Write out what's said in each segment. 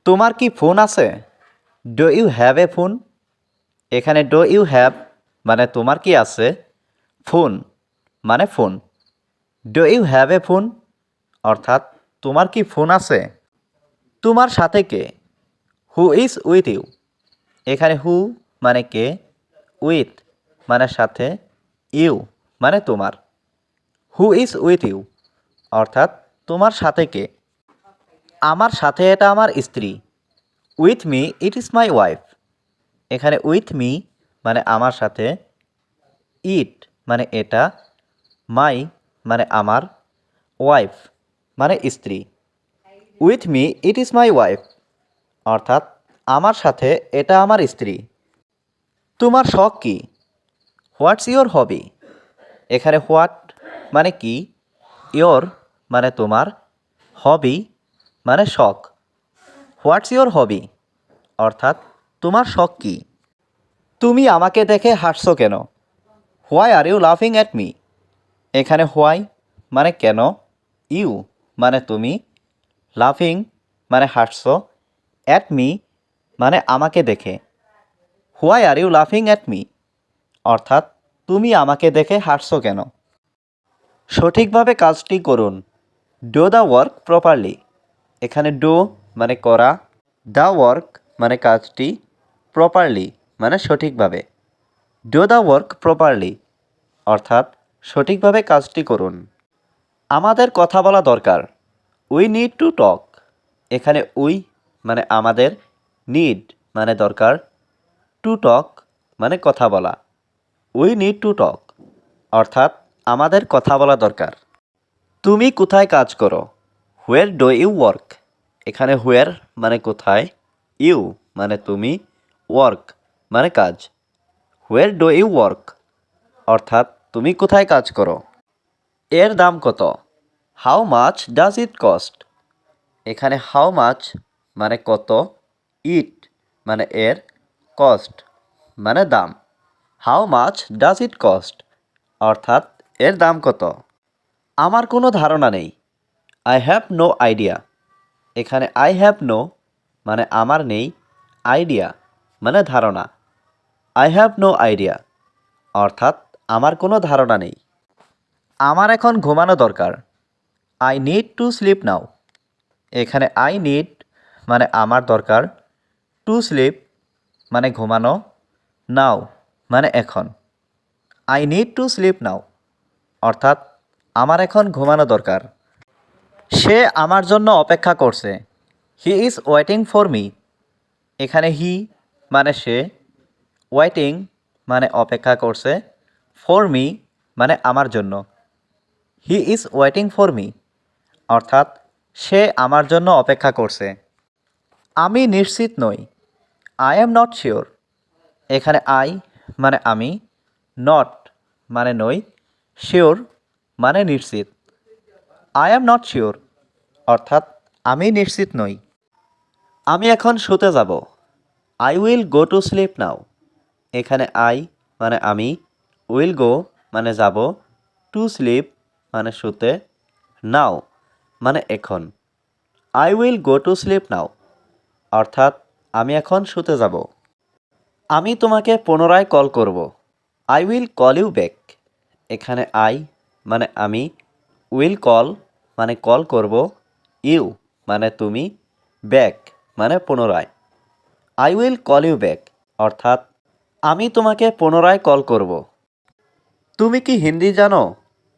তোমার কি ফোন আছে? Do you have a phone? এখানে ডু ইউ হ্যাভ মানে তোমার কি আছে, ফোন মানে phone. Do you have a phone অর্থাৎ তোমার কি ফোন আছে? তোমার সাথে কে? Who is with you? এখানে হু মানে কে, উইথ মানে সাথে, ইউ মানে তোমার। হু ইজ উইথ ইউ অর্থাৎ তোমার সাথে কে? আমার সাথে এটা আমার স্ত্রী। With me it is my wife. এখানে উইথ মি মানে আমার সাথে, ইট মানে এটা, মাই মানে আমার, ওয়াইফ মানে স্ত্রী। With me it is my wife অর্থাৎ আমার সাথে এটা আমার স্ত্রী। তোমার শখ কি? What's your hobby? এখানে হোয়াট মানে কি, ইয়োর মানে তোমার, হবি মানে শখ। হোয়াটস ইয়োর হবি অর্থাৎ তোমার শখ কি? তুমি আমাকে দেখে হাসছো কেন? হোয়াই আর ইউ লাফিং অ্যাট মি? এখানে হোয়াই মানে কেন, ইউ মানে তুমি, লাফিং মানে হাসছো, অ্যাট মি মানে আমাকে দেখে। হোয়াই আর ইউ লাফিং অ্যাট মি অর্থাৎ তুমি আমাকে দেখে হাসছো কেন? সঠিকভাবে কাজটি করুন। Do the work properly. এখানে ডু মানে করা, দ্য ওয়ার্ক মানে কাজটি, প্রপারলি মানে সঠিকভাবে। ডু দ্য ওয়ার্ক প্রপারলি অর্থাৎ সঠিকভাবে কাজটি করুন। আমাদের কথা বলা দরকার। We need to talk. এখানে উই মানে আমাদের, নিড মানে দরকার, টু টক মানে কথা বলা। উই নিড টু টক অর্থাৎ আমাদের কথা বলা দরকার। তুমি কোথায় কাজ করো? Where do you work? এখানে হোয়ার মানে কোথায়, ইউ মানে তুমি, ওয়ার্ক মানে কাজ। হোয়ার ডু ইউ ওয়ার্ক অর্থাৎ তুমি কোথায় কাজ করো? এর দাম কত? How much does it cost? এখানে হাউ মাচ মানে কত, ইট মানে এর, কস্ট মানে দাম। How much does it cost অর্থাৎ এর দাম কত? আমার কোনো ধারণা নেই। I have no idea. এখানে আই হ্যাভ নো মানে আমার নেই, আইডিয়া মানে ধারণা। আই হ্যাভ নো আইডিয়া অর্থাৎ আমার কোনো ধারণা নেই। আমার এখন ঘুমানো দরকার। I need to sleep now. এখানে আই নিড মানে আমার দরকার, টু স্লিপ মানে ঘুমানো, নাও মানে এখন। I need to sleep now অর্থাৎ আমার এখন ঘুমানো দরকার। সে আমার জন্য অপেক্ষা করছে। He is waiting for me. এখানে হি মানে সে, ওয়েটিং মানে অপেক্ষা করছে, ফর মি মানে আমার জন্য। He is waiting for me অর্থাৎ সে আমার জন্য অপেক্ষা করছে। আমি নিশ্চিত নই। I am not sure. এখানে আই মানে আমি, নট মানে নই, শিওর মানে নিশ্চিত। আই এম নট শিওর অর্থাৎ আমি নিশ্চিত নই। আমি এখন শুতে যাব। I will go to sleep now. এখানে আই মানে আমি, উইল গো মানে যাব, টু স্লিপ মানে শুতে, নাও মানে এখন। I will go to sleep now অর্থাৎ আমি এখন শুতে যাব। আমি তোমাকে পুনরায় কল করব। I will call you back. এখানে আই মানে আমি, উইল কল মানে কল করব, ইউ মানে তুমি, ব্যাক মানে পুনরায়। I will call you back অর্থাৎ আমি তোমাকে পুনরায় কল করব। তুমি কি হিন্দি জানো?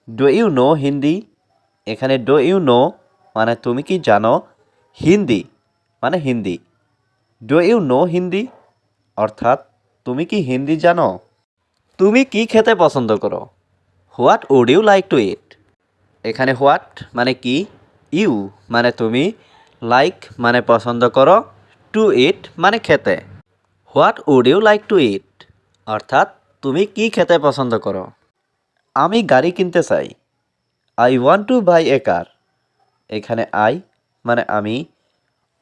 Do you know Hindi? এখানে ডু ইউ নো মানে তুমি কি জানো, হিন্দি মানে Hindi. Do you know Hindi অর্থাৎ তুমি কি হিন্দি জানো? তুমি কি খেতে পছন্দ করো? What would you like to eat? এখানে হোয়াট মানে কি, ইউ মানে তুমি, লাইক মানে পছন্দ করো, টু ইট মানে খেতে। What would you like to eat অর্থাৎ তুমি কি খেতে পছন্দ করো? আমি গাড়ি কিনতে চাই। I want to buy a কার। এখানে আই মানে আমি,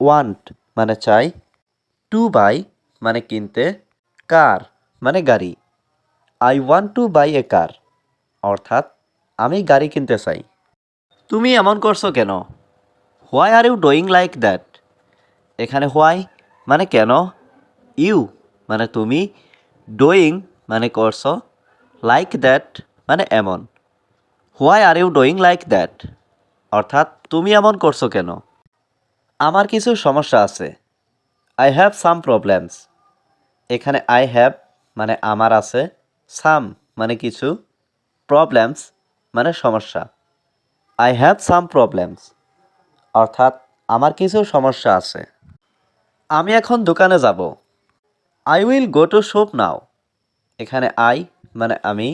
ওয়ান্ট মানে চাই, টু বাই মানে কিনতে, কার মানে গাড়ি। I want to buy a car অর্থাৎ আমি গাড়ি কিনতে চাই। তুমি এমন করছো কেন? Why are you doing like that? এখানে হোয়াই মানে কেন, ইউ মানে তুমি, ডুইং মানে করছো, লাইক দ্যাট মানে এমন। Why are you doing like that অর্থাৎ তুমি এমন করছো কেন। আমার কিছু সমস্যা আছে, আই হ্যাভ সাম প্রবলেমস। এখানে আই হ্যাভ মানে আমার আছে, সাম মানে কিছু, প্রবলেমস মানে সমস্যা। আই হ্যাভ সাম প্রবলেমস অর্থাৎ আমার কিছু সমস্যা আছে। আমি এখন দোকানে যাব, I will go to shop নাও। এখানে আই মানে আমি,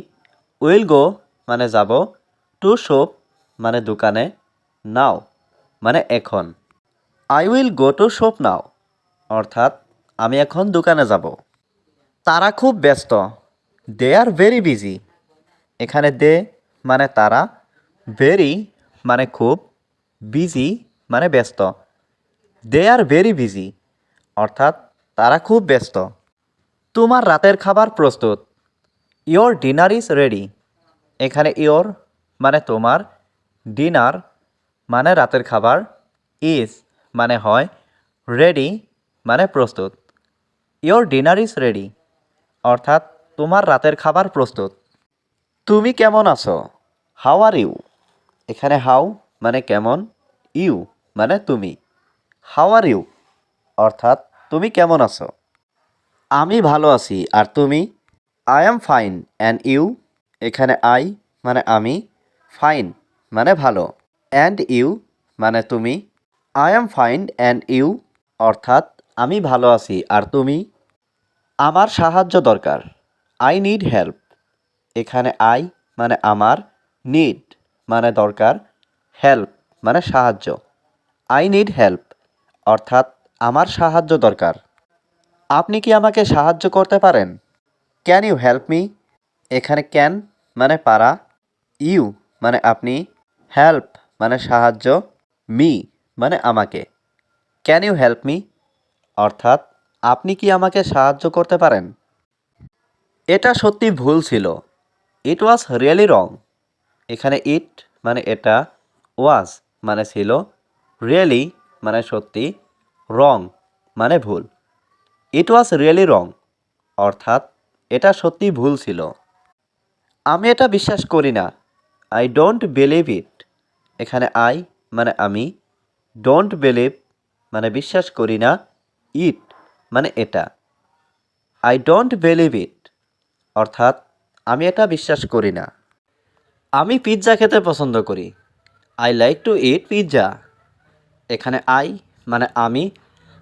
উইল গো মানে যাব, টু শপ মানে দোকানে, নাও মানে এখন। I will go to shop নাও অর্থাৎ আমি এখন দোকানে যাব। তারা খুব ব্যস্ত, দে আর ভেরি বিজি। এখানে দে মানে তারা, ভেরি মানে খুব, বিজি মানে ব্যস্ত। দে আর ভেরি বিজি অর্থাৎ তারা খুব ব্যস্ত। তোমার রাতের খাবার প্রস্তুত, ইয়োর ডিনার ইজ রেডি। এখানে ইয়োর মানে তোমার, ডিনার মানে রাতের খাবার, ইজ মানে হয়, রেডি মানে প্রস্তুত। ইয়োর ডিনার ইজ রেডি অর্থাৎ তোমার রাতের খাবার প্রস্তুত। তুমি কেমন আছো, হাউ আর ইউ। এখানে হাউ মানে কেমন, ইউ মানে তুমি, হাউ আর ইউ অর্থাৎ তুমি কেমন আছো। আমি ভালো আছি আর তুমি, I am fine and you. এখানে আই মানে আমি, ফাইন মানে ভালো, অ্যান্ড ইউ মানে তুমি। I am fine and you অর্থাৎ আমি ভালো আছি আর তুমি। আমার সাহায্য দরকার, আই নিড হেল্প। এখানে আই মানে আমার, নিড মানে দরকার, হেল্প মানে সাহায্য। আই নিড হেল্প অর্থাৎ আমার সাহায্য দরকার। আপনি কি আমাকে সাহায্য করতে পারেন, ক্যান ইউ হেল্প মি। এখানে ক্যান মানে পারা, ইউ মানে আপনি, হেল্প মানে সাহায্য, মি মানে আমাকে। ক্যান ইউ হেল্প মি অর্থাৎ আপনি কি আমাকে সাহায্য করতে পারেন। এটা সত্যি ভুল ছিল, ইট ওয়াজ রিয়েলি রং। এখানে ইট মানে এটা, ওয়াজ মানে ছিল, রিয়েলি মানে সত্যি, রং মানে ভুল। ইট ওয়াজ রিয়েলি রং অর্থাৎ এটা সত্যি ভুল ছিল। আমি এটা বিশ্বাস করি না, আই ডোন্ট বিলিভ ইট। এখানে আই মানে আমি, ডোন্ট বিলিভ মানে বিশ্বাস করি না, ইট মানে এটা। আই ডোন্ট বিলিভ ইট অর্থাৎ আমি এটা বিশ্বাস করি না। আমি পিৎজা খেতে পছন্দ করি, I like to it pizza. এখানে আই মানে আমি,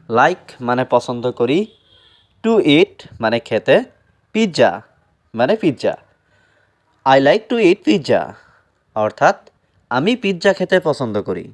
লাইক মানে পছন্দ করি, টু ইট মানে খেতে, পিৎজা মানে pizza. I like to it pizza অর্থাৎ আমি পিৎজা খেতে পছন্দ করি।